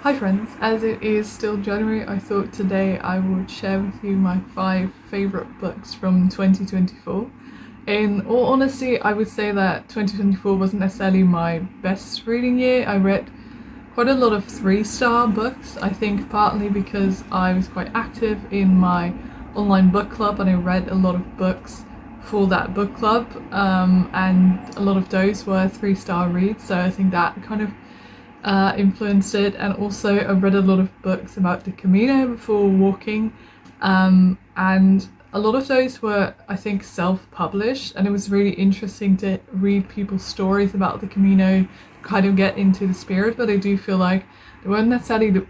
Hi friends, as it is still January, I thought today I would share with you my 5 favourite books from 2024. In all honesty, I would say that 2024 wasn't necessarily my best reading year. I read quite a lot of 3-star books, I think partly because I was quite active in my online book club and I read a lot of books for that book club, and a lot of those were 3-star reads, so I think that kind of influenced it. And also I read a lot of books about the Camino before walking, and a lot of those were, I think, self-published, and it was really interesting to read people's stories about the Camino, kind of get into the spirit, but I do feel like they weren't necessarily the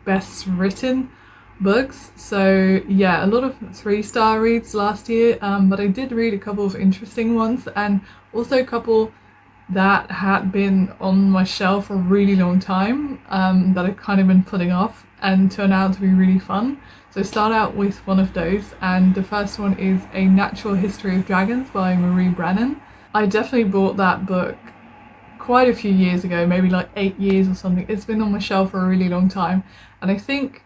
best written books. So yeah, a lot of 3-star reads last year, but I did read a couple of interesting ones, and also a couple that had been on my shelf for a really long time, that I've kind of been putting off and turned out to be really fun. So start out with one of those, and the first one is A Natural History of Dragons by Marie Brennan. I definitely bought that book quite a few years ago, maybe like 8 years or something. It's been on my shelf for a really long time, and I think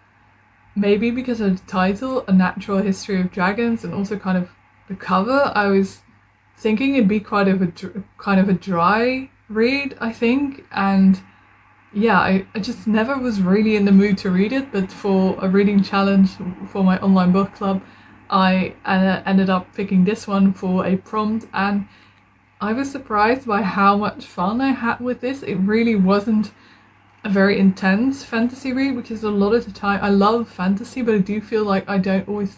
maybe because of the title, A Natural History of Dragons, and also kind of the cover, I was thinking it'd be quite of a kind of a dry read, I think. And yeah, I just never was really in the mood to read it, but for a reading challenge for my online book club, I ended up picking this one for a prompt, and I was surprised by how much fun I had with this. It really wasn't a very intense fantasy read, which is a lot of the time. I love fantasy, but I do feel like I don't always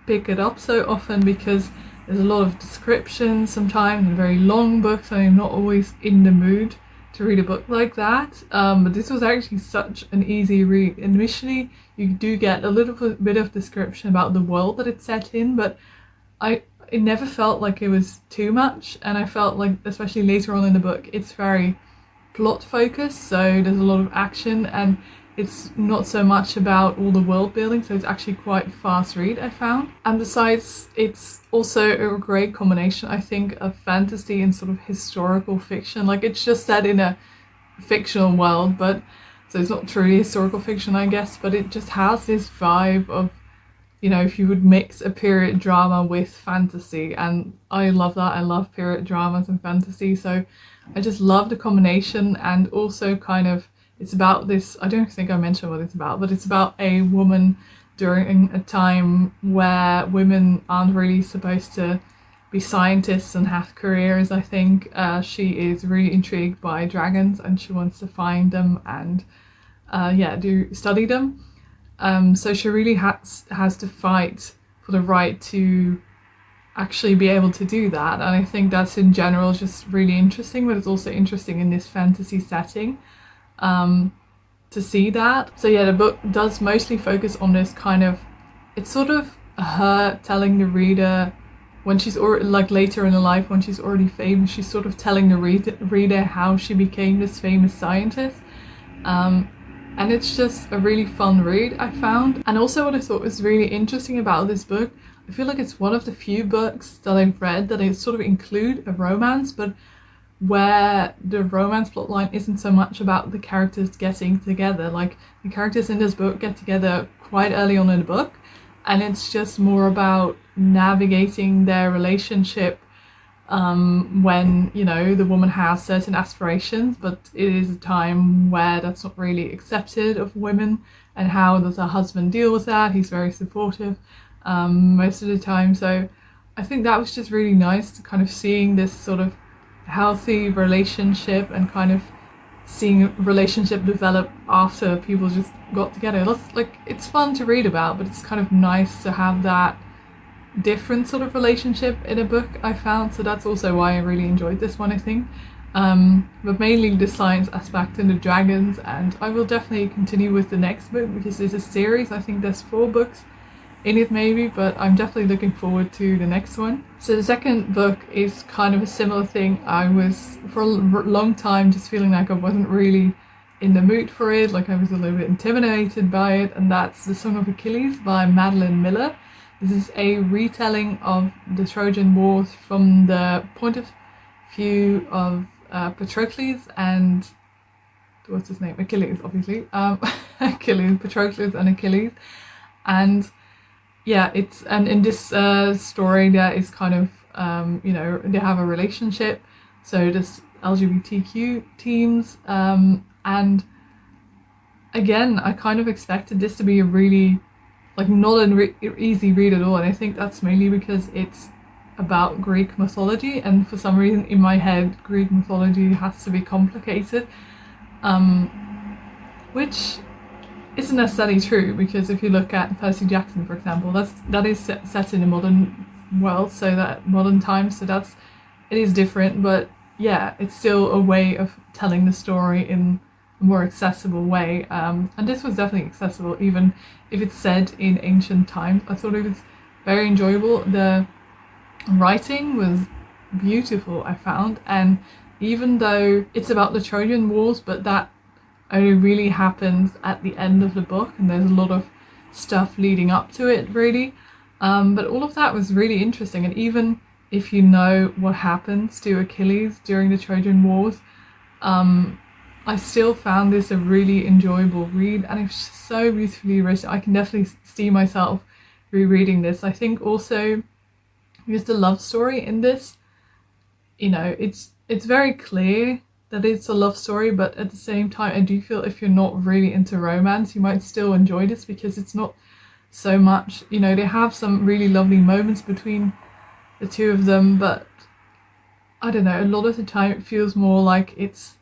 pick it up so often because there's a lot of descriptions sometimes and very long books, and I'm not always in the mood to read a book like that. But this was actually such an easy read. Initially, you do get a little bit of description about the world that it's set in, but it never felt like it was too much, and I felt like, especially later on in the book, it's very plot focused, so there's a lot of action and it's not so much about all the world building, so it's actually quite a fast read, I found. And besides, it's also a great combination, I think, of fantasy and sort of historical fiction. Like, it's just set in a fictional world, but so it's not truly historical fiction, I guess, but it just has this vibe of, you know, if you would mix a period drama with fantasy, and I love that. I love period dramas and fantasy, so I just love the combination. And also kind of, it's about this, I don't think I mentioned what it's about, but it's about a woman during a time where women aren't really supposed to be scientists and have careers, I think. She is really intrigued by dragons and she wants to find them and do study them. So she really has to fight for the right to actually be able to do that. And I think that's in general just really interesting, but it's also interesting in this fantasy setting, to see that. So yeah, the book does mostly focus on this kind of, it's sort of her telling the reader when she's already, like, later in her life when she's already famous, she's sort of telling the reader how she became this famous scientist. And it's just a really fun read, I found. And also what I thought was really interesting about this book, I feel like it's one of the few books that I've read that I sort of include a romance, but where the romance plotline isn't so much about the characters getting together. Like, the characters in this book get together quite early on in the book, and it's just more about navigating their relationship, when, you know, the woman has certain aspirations, but it is a time where that's not really accepted of women, and how does her husband deal with that. He's very supportive, most of the time. So I think that was just really nice to kind of seeing this sort of healthy relationship and kind of seeing a relationship develop after people just got together. That's, like, it's fun to read about, but it's kind of nice to have that different sort of relationship in a book, I found. So that's also why I really enjoyed this one, I think. But mainly the science aspect and the dragons, and I will definitely continue with the next book because it's a series. I think there's 4 books in it maybe, but I'm definitely looking forward to the next one. So the second book is kind of a similar thing. I was for a long time just feeling like I wasn't really in the mood for it, like I was a little bit intimidated by it, and that's The Song of Achilles by Madeline Miller. This is a retelling of the Trojan Wars from the point of view of Patroclus and what's his name, Achilles, obviously, Achilles, Patroclus and Achilles. And yeah, it's, and in this story there is kind of they have a relationship, so this LGBTQ teams, and again I kind of expected this to be a really like not an easy read at all, and I think that's mainly because it's about Greek mythology, and for some reason in my head Greek mythology has to be complicated, which isn't necessarily true, because if you look at Percy Jackson, for example, that is set in a modern world, so that modern times, so it is different, but yeah, it's still a way of telling the story in a more accessible way, and this was definitely accessible even if it's said in ancient times. I thought it was very enjoyable. The writing was beautiful, I found, and even though it's about the Trojan Wars, but that only really happens at the end of the book, and there's a lot of stuff leading up to it, really. But all of that was really interesting, and even if you know what happens to Achilles during the Trojan Wars, I still found this a really enjoyable read, and it's so beautifully written. I can definitely see myself rereading this. I think also because the love story in this, it's very clear that it's a love story, but at the same time I do feel if you're not really into romance, you might still enjoy this, because it's not so much, they have some really lovely moments between the two of them, but I don't know, a lot of the time it feels more like it's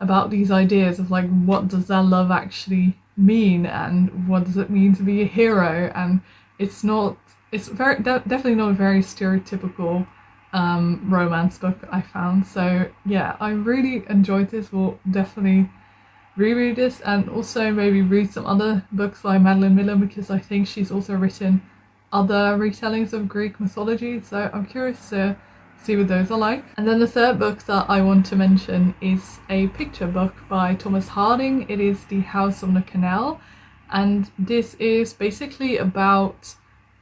about these ideas of like, what does that love actually mean, and what does it mean to be a hero, and it's very definitely not a very stereotypical romance book, I found. So yeah, I really enjoyed this. Will definitely reread this, and also maybe read some other books by Madeline Miller, because I think she's also written other retellings of Greek mythology, so I'm curious to see what those are like. And then the third book that I want to mention is a picture book by Thomas Harding. It is The House on the Canal, and this is basically about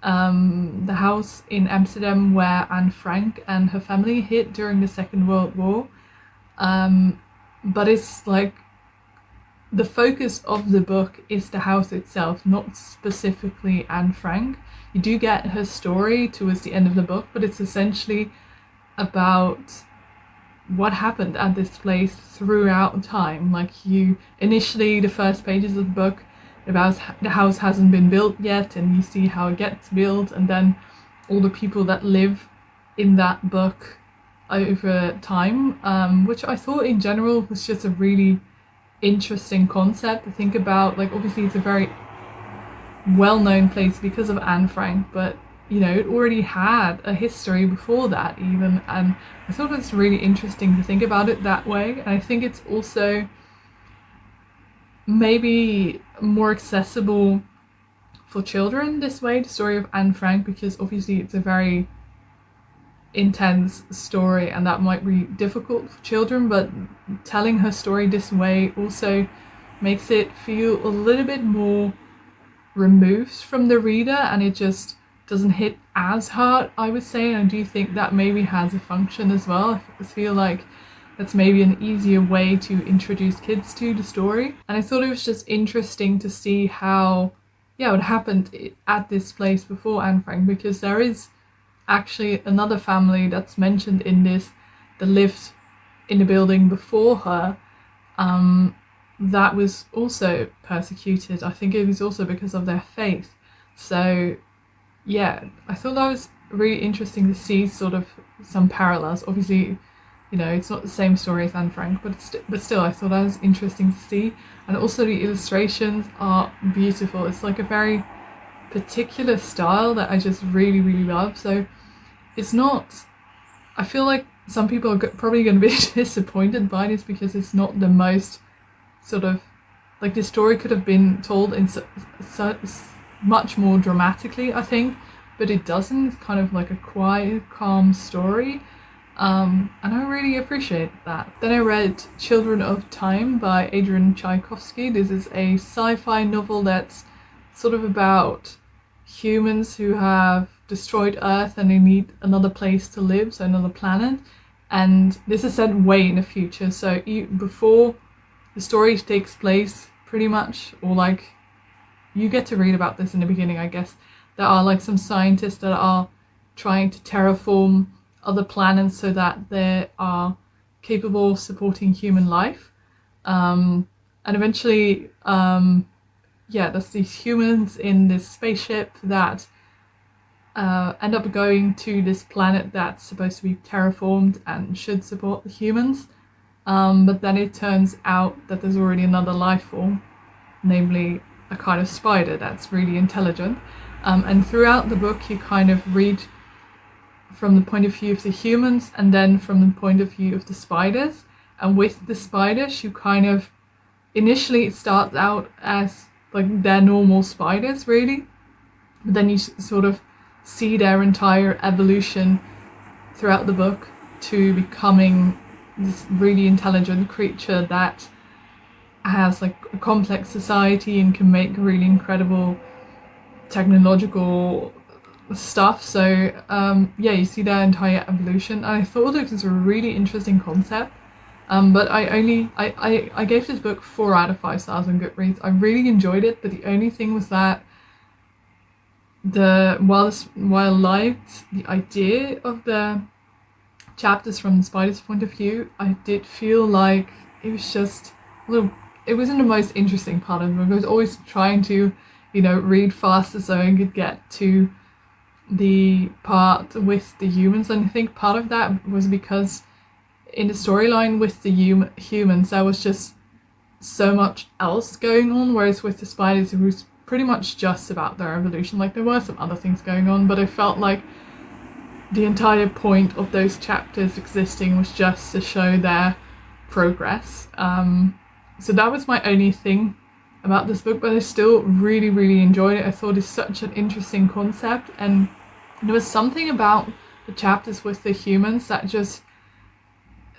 the house in Amsterdam where Anne Frank and her family hid during the Second World War. But it's like the focus of the book is the house itself, not specifically Anne Frank. You do get her story towards the end of the book, but it's essentially about what happened at this place throughout time. Like, initially the first pages of the book about the house hasn't been built yet, and you see how it gets built, and then all the people that live in that book over time, which I thought in general was just a really interesting concept to think about. Like, obviously it's a very well-known place because of Anne Frank, but it already had a history before that even, and I thought it's really interesting to think about it that way. And I think it's also maybe more accessible for children this way, the story of Anne Frank, because obviously it's a very intense story and that might be difficult for children, but telling her story this way also makes it feel a little bit more removed from the reader, and it just doesn't hit as hard, I would say. And I do think that maybe has a function as well. I feel like that's maybe an easier way to introduce kids to the story. And I thought it was just interesting to see how, what happened at this place before Anne Frank, because there is actually another family that's mentioned in this that lived in the building before her, that was also persecuted. I think it was also because of their faith. So yeah, I thought that was really interesting to see sort of some parallels. Obviously, it's not the same story as Anne Frank, but still I thought that was interesting to see. And also the illustrations are beautiful. It's like a very particular style that I just really, really love. So it's not, I feel like some people are probably going to be disappointed by this, because it's not the most sort of, like, the story could have been told in much more dramatically, I think, but it doesn't. It's kind of like a quiet, calm story, and I really appreciate that. Then I read Children of Time by Adrian Tchaikovsky. This is a sci-fi novel that's sort of about humans who have destroyed Earth and they need another place to live, so another planet, and this is set way in the future, so before the story takes place pretty much, or like you get to read about this in the beginning, I guess. There are like some scientists that are trying to terraform other planets so that they are capable of supporting human life. And eventually, there's these humans in this spaceship that end up going to this planet that's supposed to be terraformed and should support the humans. But then it turns out that there's already another life form, namely a kind of spider that's really intelligent. And throughout the book, you kind of read from the point of view of the humans and then from the point of view of the spiders. And with the spiders, you kind of initially it starts out as like they're normal spiders, really. But then you sort of see their entire evolution throughout the book to becoming this really intelligent creature that has like a complex society and can make really incredible technological stuff. So you see their entire evolution. And I thought it was a really interesting concept. But I gave this book 4 out of 5 stars on Goodreads. I really enjoyed it, but the only thing was that while I liked the idea of the chapters from the spider's point of view, I did feel like it was just it wasn't the most interesting part of the book. I was always trying to, read faster so I could get to the part with the humans. And I think part of that was because in the storyline with the humans, there was just so much else going on, whereas with the spiders, it was pretty much just about their evolution. Like, there were some other things going on, but I felt like the entire point of those chapters existing was just to show their progress. So that was my only thing about this book, but I still really, really enjoyed it. I thought it's such an interesting concept, and there was something about the chapters with the humans that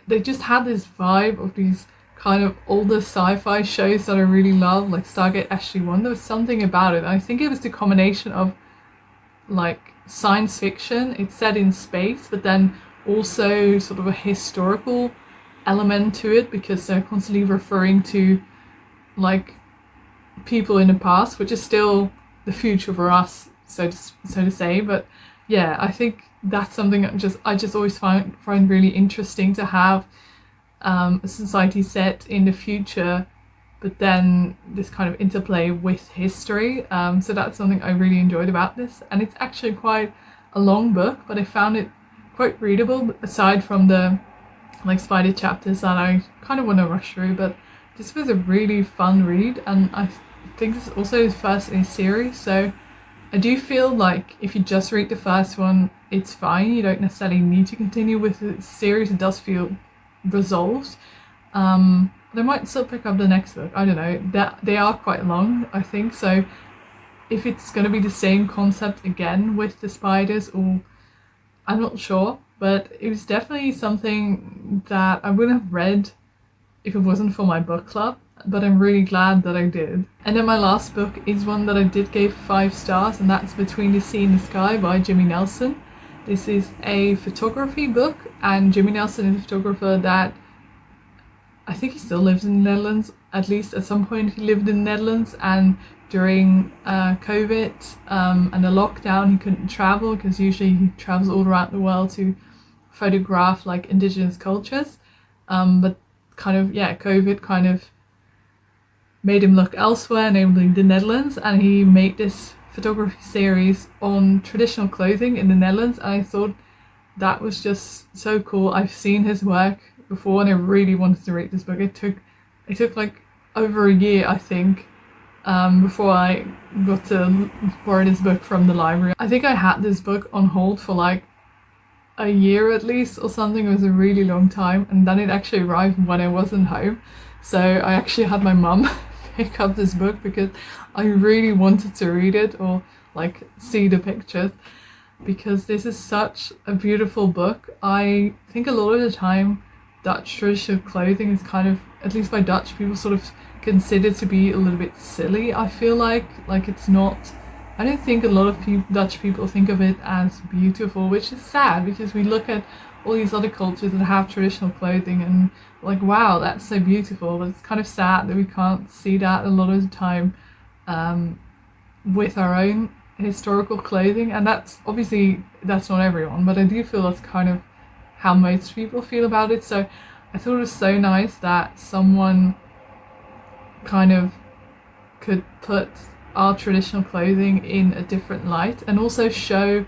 they just had this vibe of these kind of older sci-fi shows that I really love, like Stargate SG-1. There was something about it, and I think it was the combination of like science fiction, it's set in space, but then also sort of a historical element to it, because they're constantly referring to like people in the past, which is still the future for us, so to say. But yeah, I think that's something I just always find really interesting, to have a society set in the future, but then this kind of interplay with history. So that's something I really enjoyed about this, and it's actually quite a long book, but I found it quite readable, aside from the like spider chapters that I kind of want to rush through. But this was a really fun read, and I think this is also the first in a series, so I do feel like if you just read the first one, it's fine. You don't necessarily need to continue with the series. It does feel resolved. But I might still pick up the next book. I don't know. They are quite long, I think. So if it's going to be the same concept again with the spiders, or I'm not sure. But it was definitely something that I wouldn't have read if it wasn't for my book club. But I'm really glad that I did. And then my last book is one that I did give 5 stars, and that's Between the Sea and the Sky by Jimmy Nelson. This is a photography book, and Jimmy Nelson is a photographer that I think he still lives in the Netherlands. At least at some point he lived in the Netherlands, and during COVID and the lockdown he couldn't travel, because usually he travels all around the world to photograph like indigenous cultures. But COVID kind of made him look elsewhere, namely the Netherlands, and he made this photography series on traditional clothing in the Netherlands, and I thought that was just so cool. I've seen his work before, and I really wanted to read this book. It took like over a year, I think, before I got to borrow this book from the library. I think I had this book on hold for like a year at least or something. It was a really long time, and then it actually arrived when I wasn't home. So I actually had my mum pick up this book because I really wanted to read it, or like see the pictures, because this is such a beautiful book. I think a lot of the time Dutch traditional clothing is kind of, at least by Dutch people, sort of considered to be a little bit silly. I feel like it's not I don't think a lot of Dutch people think of it as beautiful, which is sad because we look at all these other cultures that have traditional clothing and like, wow, that's so beautiful. But it's kind of sad that we can't see that a lot of the time um, with our own historical clothing. And that's obviously that's not everyone, but I do feel that's kind of how most people feel about it. So I thought it was so nice that someone kind of could put our traditional clothing in a different light and also show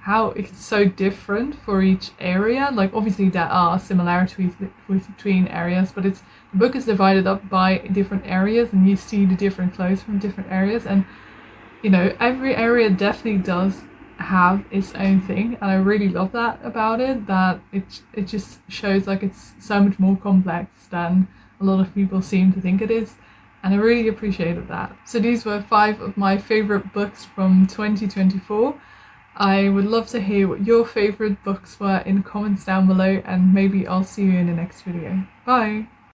how it's so different for each area. Like obviously there are similarities between areas, but it's the book is divided up by different areas and you see the different clothes from different areas, and you know every area definitely does have its own thing, and I really love that about it, that it just shows like it's so much more complex than a lot of people seem to think it is, and I really appreciated that. So these were 5 of my favorite books from 2024. I would love to hear what your favorite books were in comments down below, and maybe I'll see you in the next video. Bye!